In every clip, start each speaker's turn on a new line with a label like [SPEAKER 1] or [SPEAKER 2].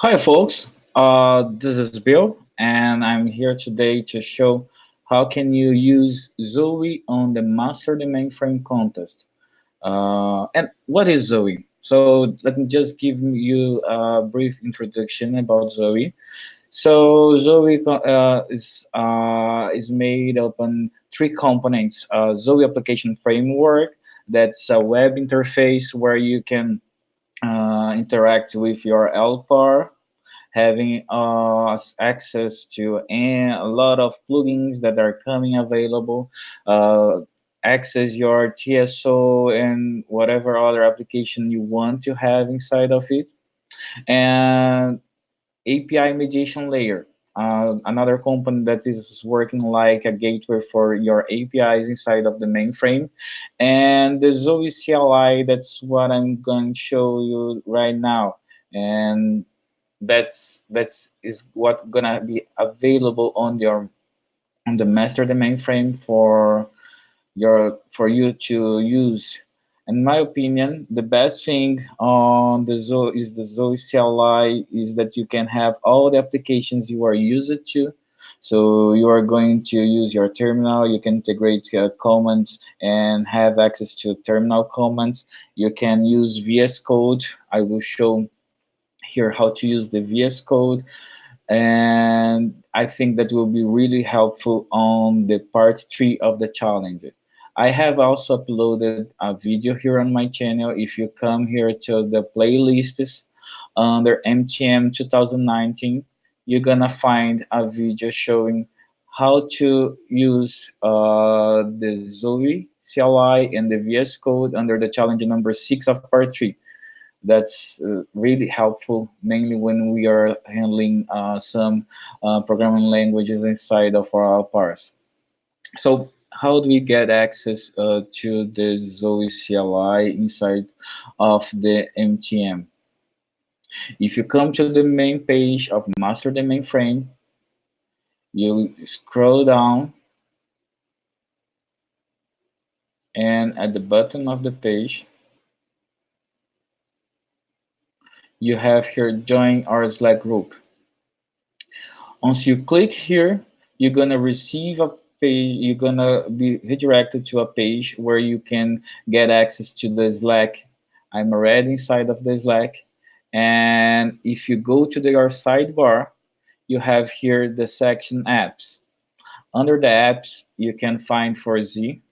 [SPEAKER 1] Hi, folks. This is Bill, and I'm here today to show how can you use Zoe on the Master the Mainframe contest. And what is Zoe? So let me just give you a brief introduction about Zoe. So Zoe is made up on three components: Zoe application framework, that's a web interface where you can interact with your LPAR, having access to a lot of plugins that are coming available, uh, access your TSO and whatever other application you want to have inside of it, and API mediation layer. Another component that is working like a gateway for your APIs inside of the mainframe, and the Zowe CLI. That's what I'm going to show you right now, and that's is what gonna be available on your on the master the mainframe for you to use. In my opinion, the best thing on the Zoe CLI is that you can have all the applications you are used to. So you are going to use your terminal. You can integrate commands and have access to terminal commands. You can use VS Code. I will show here how to use the VS Code, and I think that will be really helpful on the part 3 of the challenge. I have also uploaded a video here on my channel. If you come here to the playlists under MTM 2019, you're gonna find a video showing how to use the Zoe CLI and the VS Code under the challenge number 6 of part 3. That's really helpful, mainly when we are handling some programming languages inside of our parse. So how do we get access to the Zoe CLI inside of the MTM? If you come to the main page of Master the Mainframe, you scroll down, and at the bottom of the page, you have here join our Slack group. Once you click here, you're gonna receive a page, you're gonna be redirected to a page where you can get access to the Slack. I'm already inside of the Slack. And if you go to your sidebar, you have here the section apps. Under the apps, you can find for Z.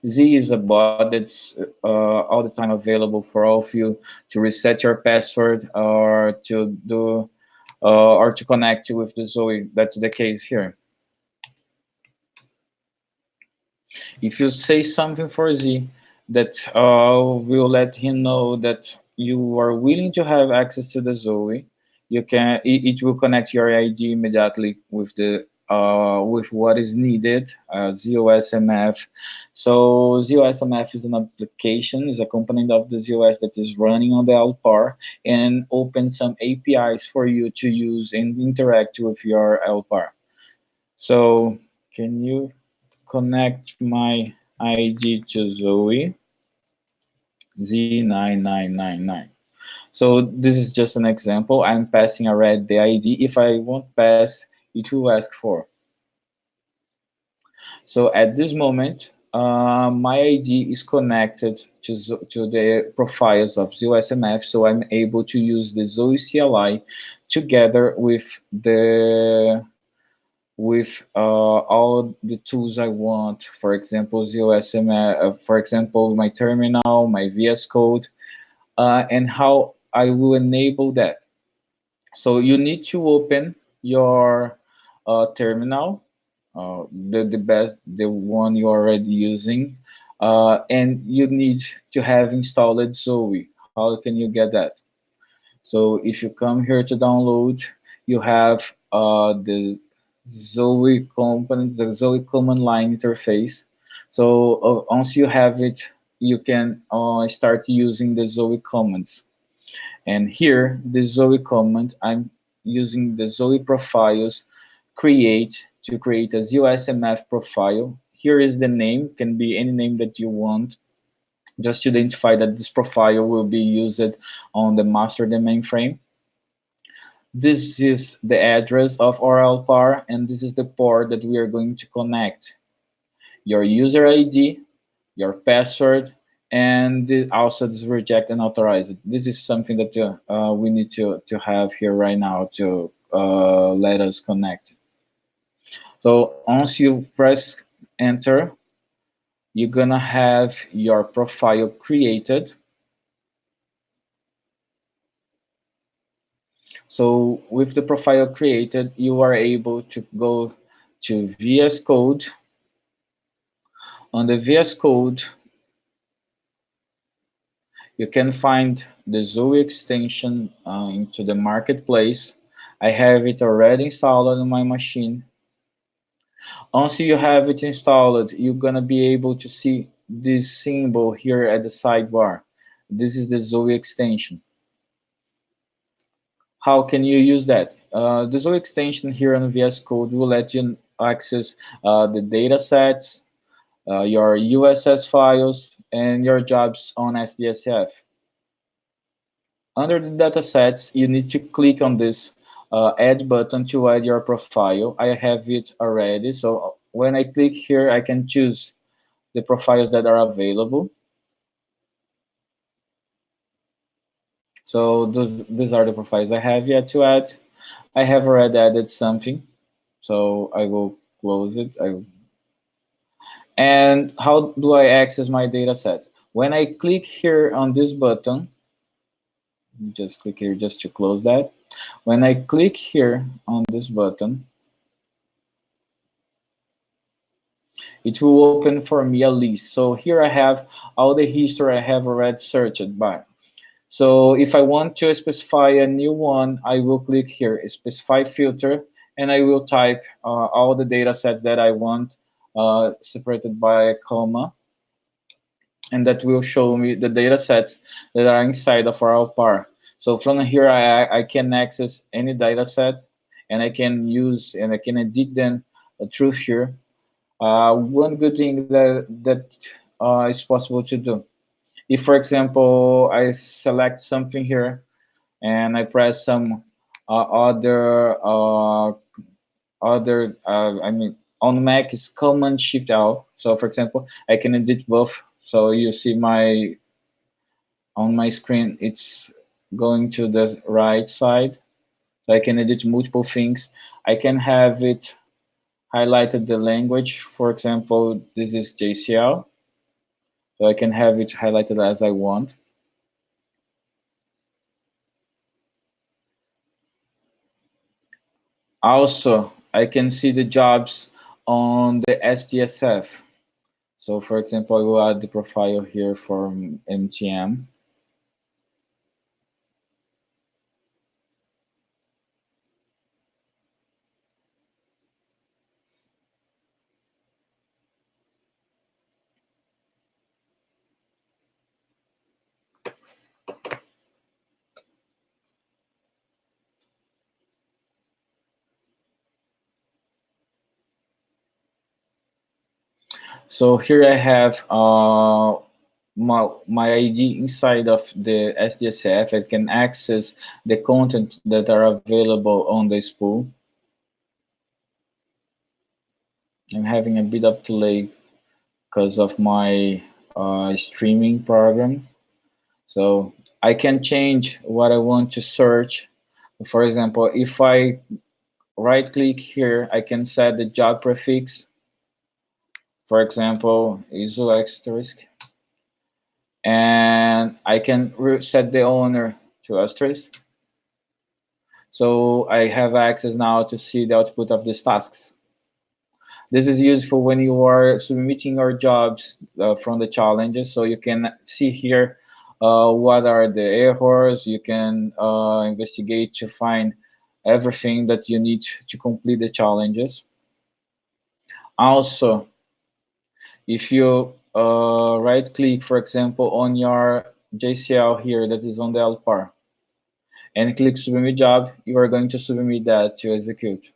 [SPEAKER 1] Z is a bot that's all the time available for all of you to reset your password or to do or to connect with the Zoe. That's the case here. If you say something for Z, that will let him know that you are willing to have access to the Zoe. You can it will connect your ID immediately with what is needed, ZOSMF. So ZOSMF is an application, is a component of the ZOS that is running on the LPAR and opens some APIs for you to use and interact with your LPAR. So can you connect my ID to Zoe Z9999? So this is just an example. I'm passing already the ID. If I won't pass, it will ask for. So at this moment, my ID is connected to the profiles of ZOSMF, so I'm able to use the Zoe CLI together with all the tools I want. For example, ZOSMF, for example, my terminal, my VS Code, and how I will enable that. So you need to open your terminal, the one you're already using, and you need to have installed Zoe. How can you get that? So if you come here to download, you have the Zoe component, the Zoe command line interface. So once you have it, you can start using the Zoe commands. And here, the Zoe command, I'm using the Zoe profiles to create a ZOSMF profile. Here is the name, can be any name that you want, just to identify that this profile will be used on the master the mainframe. This is the address of our LPAR, and this is the port that we are going to connect your user ID, your password, and also this reject and authorize it. This is something that we need to have here right now to let us connect. So once you press enter, you're gonna have your profile created. So with the profile created, you are able to go to VS Code. On the VS Code, you can find the Zowe extension into the marketplace. I have it already installed on my machine. Once you have it installed, you're gonna be able to see this symbol here at the sidebar. This is the Zowe extension. How can you use that? The Zowe extension here on VS Code will let you access the data sets, your USS files, and your jobs on SDSF. Under the datasets, you need to click on this add button to add your profile. I have it already, so when I click here, I can choose the profiles that are available. So these are the profiles I have yet to add. I have already added something, so I will close it. And how do I access my data set? When I click here on this button, just click here just to close that. When I click here on this button, it will open for me a list. So here I have all the history I have already searched by. So if I want to specify a new one, I will click here, specify filter, and I will type all the data sets that I want separated by a comma, and that will show me the data sets that are inside of our LPAR. So from here, I can access any data set, and I can use and I can edit them through here. One good thing that is possible to do, if for example I select something here and I press some I mean on Mac is Command Shift L. So for example, I can edit both. So you see my on my screen, it's going to the right side. So I can edit multiple things. I can have it highlighted the language. For example, this is JCL. So I can have it highlighted as I want. Also, I can see the jobs on the SDSF. So for example, I will add the profile here for MTM. So here I have my ID inside of the SDSF. I can access the content that are available on the spool. I'm having a bit of delay because of my streaming program. So I can change what I want to search. For example, if I right click here, I can set the job prefix. For example, ISO asterisk. And I can set the owner to asterisk. So I have access now to see the output of these tasks. This is useful when you are submitting your jobs from the challenges. So you can see here what are the errors. You can investigate to find everything that you need to complete the challenges. Also, if you right click, for example, on your JCL here that is on the LPAR and click submit job, you are going to submit that to execute.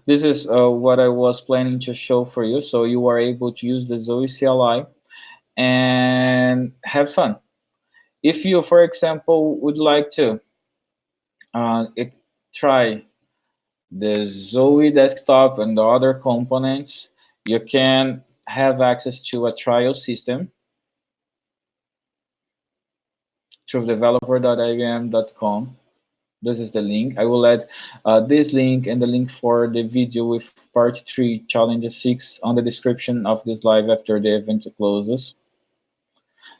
[SPEAKER 1] This is what I was planning to show for you. So you are able to use the Zowe CLI and have fun. If you, for example, would like to try the Zoe desktop and the other components, you can have access to a trial system through developer.ibm.com. This is the link. I will add this link and the link for the video with part 3, challenge 6 on the description of this live after the event closes.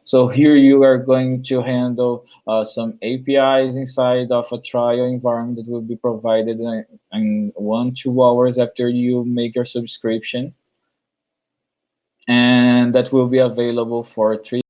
[SPEAKER 1] So here you are going to handle some APIs inside of a trial environment that will be provided in 1-2 hours after you make your subscription. And that will be available for 3